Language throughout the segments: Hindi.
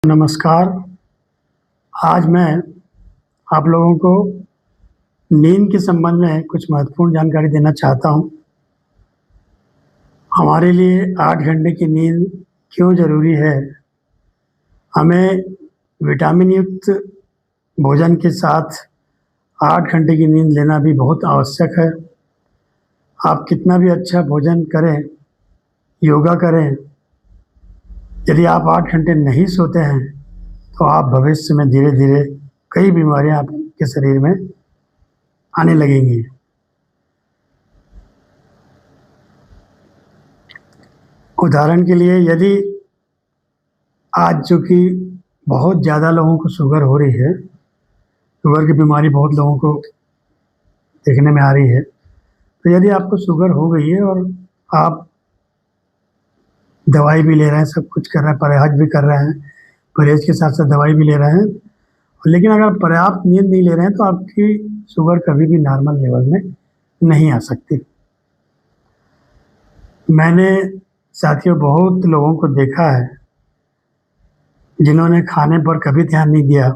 नमस्कार। आज मैं आप लोगों को नींद के संबंध में कुछ महत्वपूर्ण जानकारी देना चाहता हूँ। हमारे लिए 8 घंटे की नींद क्यों ज़रूरी है? हमें विटामिन युक्त भोजन के साथ 8 घंटे की नींद लेना भी बहुत आवश्यक है। आप कितना भी अच्छा भोजन करें, योगा करें, यदि आप 8 घंटे नहीं सोते हैं तो आप भविष्य में धीरे-धीरे कई बीमारियां आपके शरीर में आने लगेंगी। उदाहरण के लिए यदि आज चूँकि बहुत ज़्यादा लोगों को शुगर हो रही है, शुगर की बीमारी बहुत लोगों को देखने में आ रही है, तो यदि आपको शुगर हो गई है और आप दवाई भी ले रहे हैं, सब कुछ कर रहे हैं, परहेज भी कर रहे हैं, परहेज के साथ-साथ दवाई भी ले रहे हैं, लेकिन अगर पर्याप्त नींद नहीं ले रहे हैं तो आपकी शुगर कभी भी नॉर्मल लेवल में नहीं आ सकती। मैंने साथियों बहुत लोगों को देखा है जिन्होंने खाने पर कभी ध्यान नहीं दिया,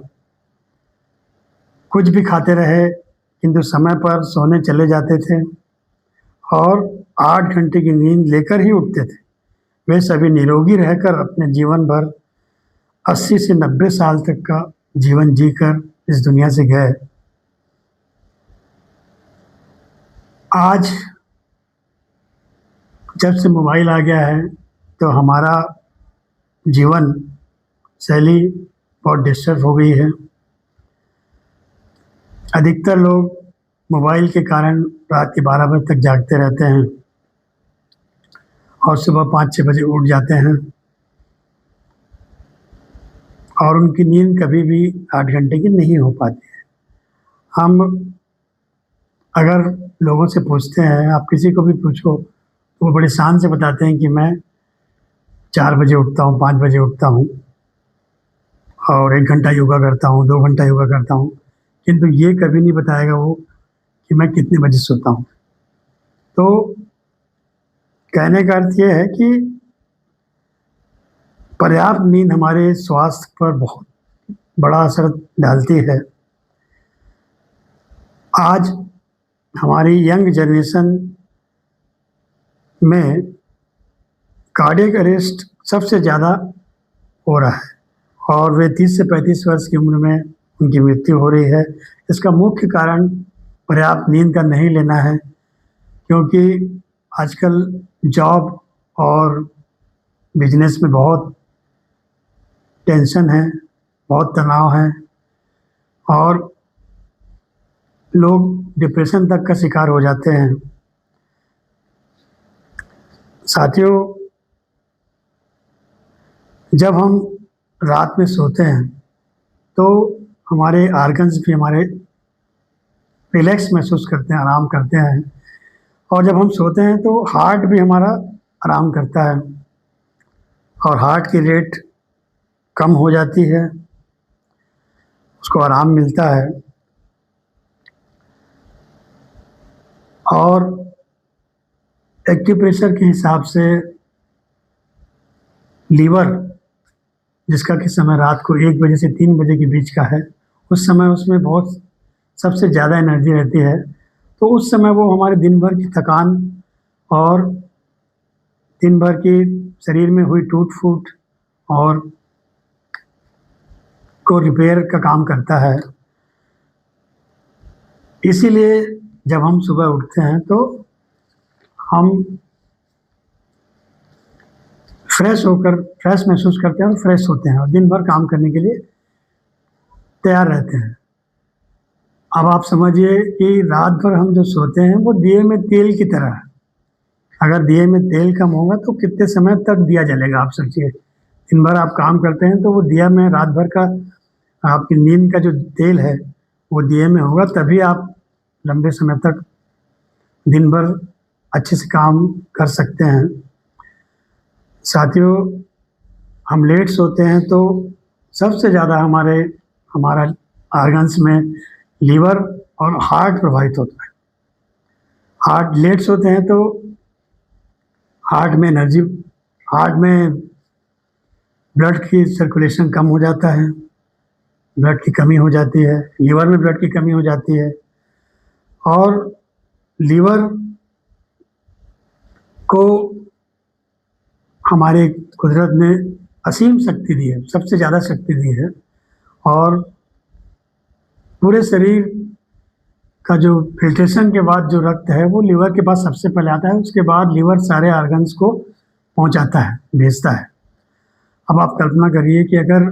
कुछ भी खाते रहे किंतु समय पर सोने चले जाते थे और 8 घंटे की नींद लेकर ही उठते थे। वे सभी निरोगी रहकर अपने जीवन भर 80 से 90 साल तक का जीवन जीकर इस दुनिया से गए। आज जब से मोबाइल आ गया है तो हमारा जीवन शैली बहुत डिस्टर्ब हो गई है। अधिकतर लोग मोबाइल के कारण रात के 12 बजे तक जागते रहते हैं और सुबह 5-6 बजे उठ जाते हैं और उनकी नींद कभी भी 8 घंटे की नहीं हो पाती है। हम अगर लोगों से पूछते हैं, आप किसी को भी पूछो तो वो बड़े शान से बताते हैं कि मैं 4 बजे उठता हूँ, 5 बजे उठता हूँ और 1 घंटा योगा करता हूँ, 2 घंटा योगा करता हूँ, किंतु ये कभी नहीं बताएगा वो कि मैं कितने बजे सोता हूँ। तो कहने का अर्थ ये है कि पर्याप्त नींद हमारे स्वास्थ्य पर बहुत बड़ा असर डालती है। आज हमारी यंग जनरेशन में कार्डियक अरेस्ट सबसे ज़्यादा हो रहा है और वे 30 से 35 वर्ष की उम्र में उनकी मृत्यु हो रही है। इसका मुख्य कारण पर्याप्त नींद का नहीं लेना है, क्योंकि आजकल जॉब और बिजनेस में बहुत टेंशन है, बहुत तनाव है और लोग डिप्रेशन तक का शिकार हो जाते हैं। साथियों, जब हम रात में सोते हैं तो हमारे ऑर्गन्स भी हमारे रिलैक्स महसूस करते हैं, आराम करते हैं और जब हम सोते हैं तो हार्ट भी हमारा आराम करता है और हार्ट की रेट कम हो जाती है, उसको आराम मिलता है और एक्यूप्रेशर के हिसाब से लीवर, जिसका कि समय रात को 1 बजे से 3 बजे के बीच का है, उस समय उसमें बहुत सबसे ज़्यादा एनर्जी रहती है। तो उस समय वो हमारे दिन भर की थकान और दिन भर की शरीर में हुई टूट-फूट और को रिपेयर का काम करता है। इसीलिए जब हम सुबह उठते हैं तो हम फ्रेश होकर फ्रेश महसूस करते हैं और फ्रेश होते हैं और दिन भर काम करने के लिए तैयार रहते हैं। अब आप समझिए कि रात भर हम जो सोते हैं वो दिए में तेल की तरह है। अगर दिए में तेल कम होगा तो कितने समय तक दिया जलेगा, आप सोचिए। दिन भर आप काम करते हैं तो वो दिया में रात भर का आपकी नींद का जो तेल है वो दिए में होगा, तभी आप लंबे समय तक दिन भर अच्छे से काम कर सकते हैं। साथियों, हम लेट सोते हैं तो सबसे ज़्यादा हमारा ऑर्गन्स में लीवर और हार्ट प्रभावित होता है। हार्ट लेट सोते हैं तो हार्ट में ब्लड की सर्कुलेशन कम हो जाता है, ब्लड की कमी हो जाती है, लीवर में ब्लड की कमी हो जाती है। और लीवर को हमारे कुदरत ने असीम शक्ति दी है, सबसे ज़्यादा शक्ति दी है। और पूरे शरीर का जो फिल्ट्रेशन के बाद जो रक्त है वो लीवर के पास सबसे पहले आता है, उसके बाद लीवर सारे ऑर्गन्स को पहुंचाता है, भेजता है। अब आप कल्पना करिए कि अगर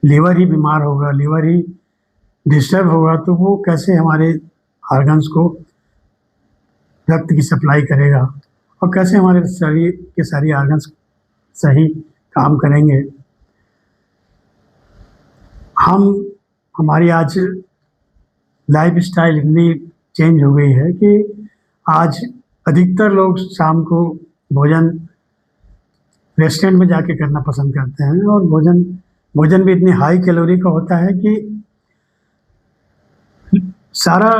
लीवर ही बीमार होगा, लीवर ही डिस्टर्ब होगा, तो वो कैसे हमारे ऑर्गन्स को रक्त की सप्लाई करेगा और कैसे हमारे शरीर के सारी ऑर्गन्स सही काम करेंगे। हमारी आज लाइफ स्टाइल इतनी चेंज हो गई है कि आज अधिकतर लोग शाम को भोजन रेस्टोरेंट में जाके करना पसंद करते हैं, और भोजन भी इतनी हाई कैलोरी का होता है कि सारा,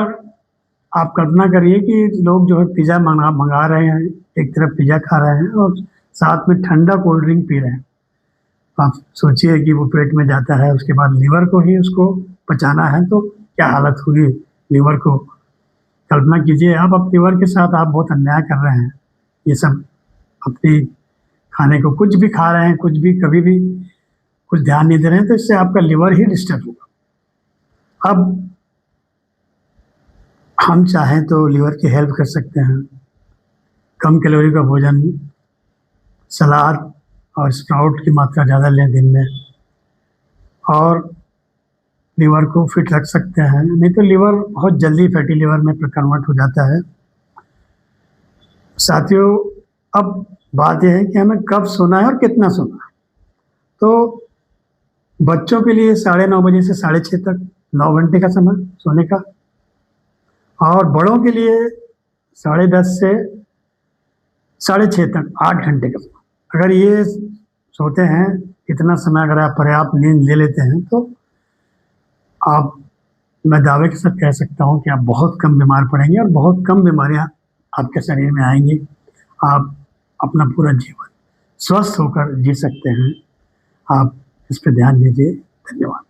आप कल्पना करिए कि लोग जो है पिज़्ज़ा मंगा रहे हैं, एक तरफ पिज़्ज़ा खा रहे हैं और साथ में ठंडा कोल्ड ड्रिंक पी रहे हैं। आप सोचिए कि वो पेट में जाता है, उसके बाद लीवर को ही उसको पचाना है, तो क्या हालत होगी लीवर को। कल्पना कीजिए आप, अब लीवर के साथ आप बहुत अन्याय कर रहे हैं। ये सब अपनी खाने को कुछ भी खा रहे हैं, कुछ भी कभी भी कुछ ध्यान नहीं दे रहे हैं, तो इससे आपका लीवर ही डिस्टर्ब होगा। अब हम चाहें तो लीवर की हेल्प कर सकते हैं। कम कैलोरी का भोजन, सलाद और स्प्राउट की मात्रा ज़्यादा लें दिन में, और लीवर को फिट रख सकते हैं। नहीं तो लीवर बहुत जल्दी फैटी लीवर में कन्वर्ट हो जाता है। साथियों, अब बात यह है कि हमें कब सोना है और कितना सोना है। तो बच्चों के लिए 9:30 बजे से 6:30 तक 9 घंटे का समय सोने का, और बड़ों के लिए 10:30 से 6:30 तक 8 घंटे का समय। अगर ये सोते हैं, इतना समय अगर आप पर्याप्त नींद ले लेते हैं, तो मैं दावे के साथ कह सकता हूँ कि आप बहुत कम बीमार पड़ेंगे और बहुत कम बीमारियाँ आपके शरीर में आएंगी। आप अपना पूरा जीवन स्वस्थ होकर जी सकते हैं। आप इस पर ध्यान दीजिए। धन्यवाद।